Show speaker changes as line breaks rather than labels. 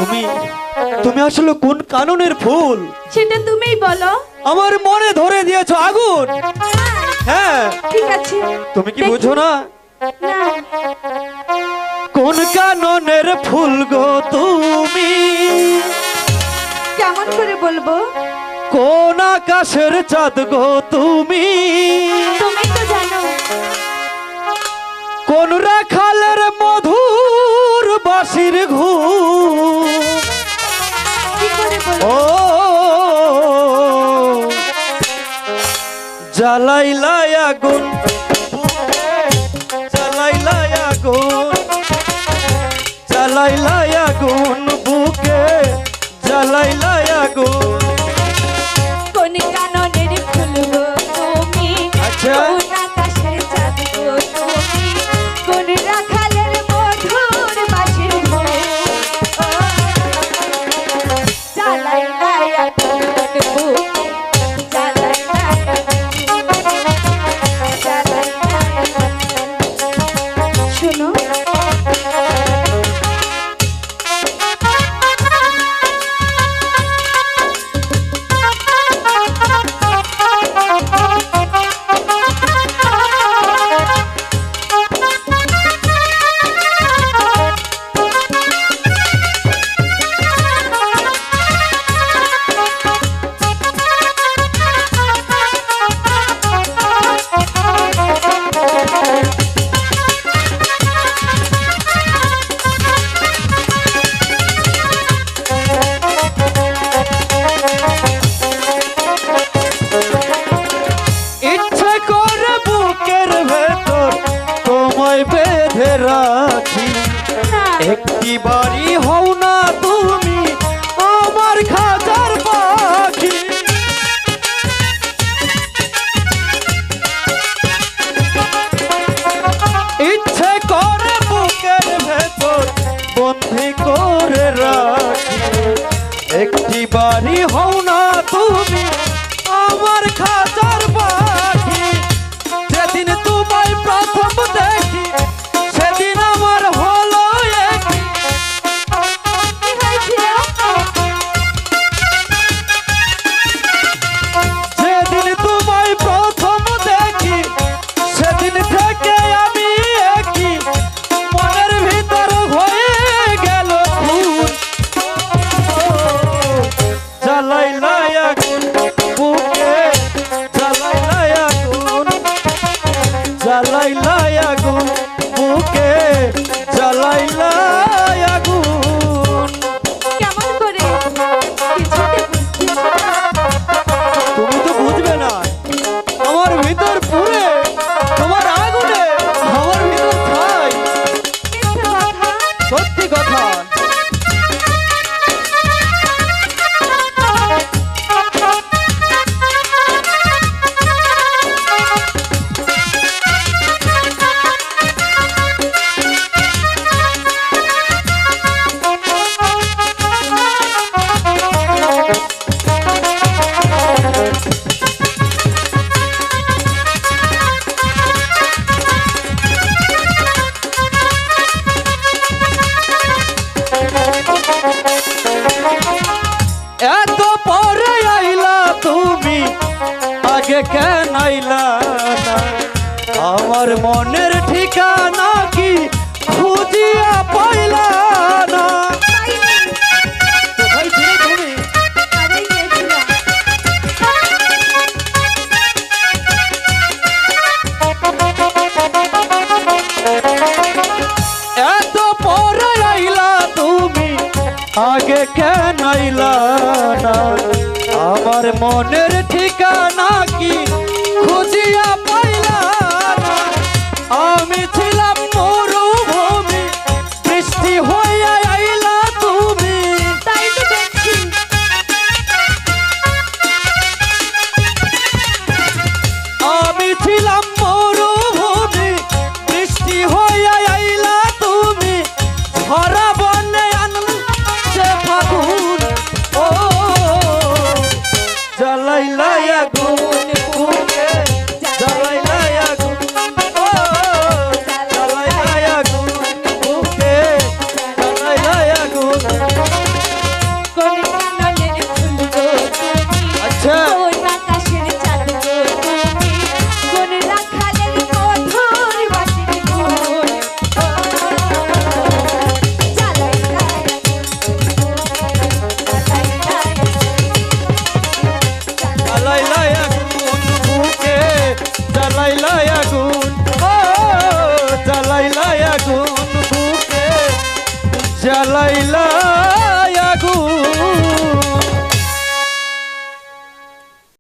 তুমি তুমি আসলে কোন কাননের ফুল
সেটা তুমিই বলো।
আমার মনে ধরে দিয়েছো আগুন। হ্যাঁ
ঠিক আছে,
তুমি কি
দেখি।
বুঝো না
না,
কোন কাননের ফুল গো তুমি,
কেমন করে বলবো?
কোন আকাশের চাঁদ গো তুমি,
তুমি তো জানো।
কোন রাখালের মধুর বাঁশির ঘুম।
কি করে বলবো?
ও জ্বালাইলাই আগুন, জ্বালাইলাই আগুন, জ্বালাইলাই আগুন বুকে, জ্বালাইলাই আগুন।
কোন কাননের ফুল গো তুমি,
আচ্ছা।
কোন আকাশের চাঁদ গো তুমি, কোন রাখালের মধুর বাঁশির ঘুম। ও, জ্বালাইলাই আগুন বুকে, জ্বালাইলাই আগুন, জ্বালাইলাই আগুন। শোনো,
ইচ্ছে করে বুকের ভেতর তোমায় বেঁধে রাখি, একটি বাড়ি হও না তুমি আমার খাজার পাখি। ইচ্ছে করে বুকের ভেতর বন্দি করে রাখি, একটি বাড়ি হও না তুমি আমার খাজার পাখি। যেদিন তোমায় প্রথম দেখি সেদিন আমার হলো একই।
কি হয়েছিল?
যেদিন তোমায় প্রথম দেখি সেদিন থেকে আমি একই, মনের ভিতর হয়ে গেল খুন। জ্বালাইলাই আগুন বুকে, জ্বালাইলাই আগুন, জ্বালাইলাই আগুন বুকে, জ্বালাইলাই আগুন।
কেমন করে? কিছুতে বুঝছি না।
তুমি তো বুঝবে না, আমার ভিতর পুরে তোমার আগুনে আমার ভিতর ছাই।
মিথ্যে কথা।
সত্যি কথা। এত পরে আইলা তুমি, আগে কেন আইলা না? আমার মনের ঠিকানা কি খুঁজিয়া পাইলা না? কোথায় ছিলে তুমি?
আরে গেছিলাম।
এত পরে আইলা তুমি, আগে কেন আইলা না? আমার মনের ঠিকানা কি খুঁজিয়া পাইলা না? আমি ছিলাম মরুভূমি, বৃষ্টি হইয়া আইলা তুমি।
তাই তো দেখছি।
আমি ছিলাম মরুভূমি, বৃষ্টি হইয়া আইলা তুমি। ঝরা বনে আনছে ফাগুন, ও জ্বালাইলাই আগুন বুকে, জ্বালাইলাই আগুন, ও জ্বালাইলাই আগুন বুকে, জ্বালাইলাই আগুন।
কোন কাননের ফুল গো তুমি
আচ্ছা।
কোন আকাশের চাঁদ গো তুমি কোন রাখালের মধুর বাঁশির ধুন জ্বালাই লাই
জ্বালাইলাই আগুন বুকে, জ্বালাইলাই আগুন, ও জ্বালাইলাই আগুন বুকে, জ্বালাইলাই